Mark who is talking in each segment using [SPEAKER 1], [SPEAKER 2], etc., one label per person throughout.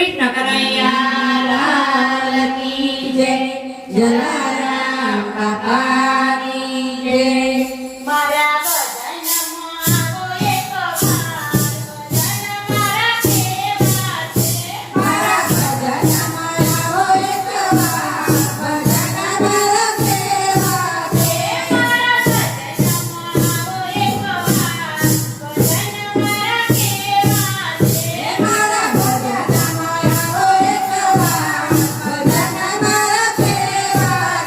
[SPEAKER 1] કૃષ્ણ કનૈયા લાલ કી જય જલારામ બાપાની જય મારા ભજનમાં આવો એક વાર ભજન મારા કેવા છે મારા ભજનમાં આવો એક વાર ભજન મારા કેવા છે મારા ભજનમાં આવો એક વાર ભજન મારા કેવા છે મારા ભજનમાં આવો એક વાર ભજન મારા કેવા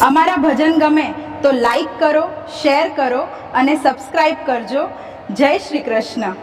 [SPEAKER 2] અમારા ભજન ગમે તો લાઈક કરો, શેર કરો અને સબસ્ક્રાઈબ કરજો. જય શ્રી કૃષ્ણ.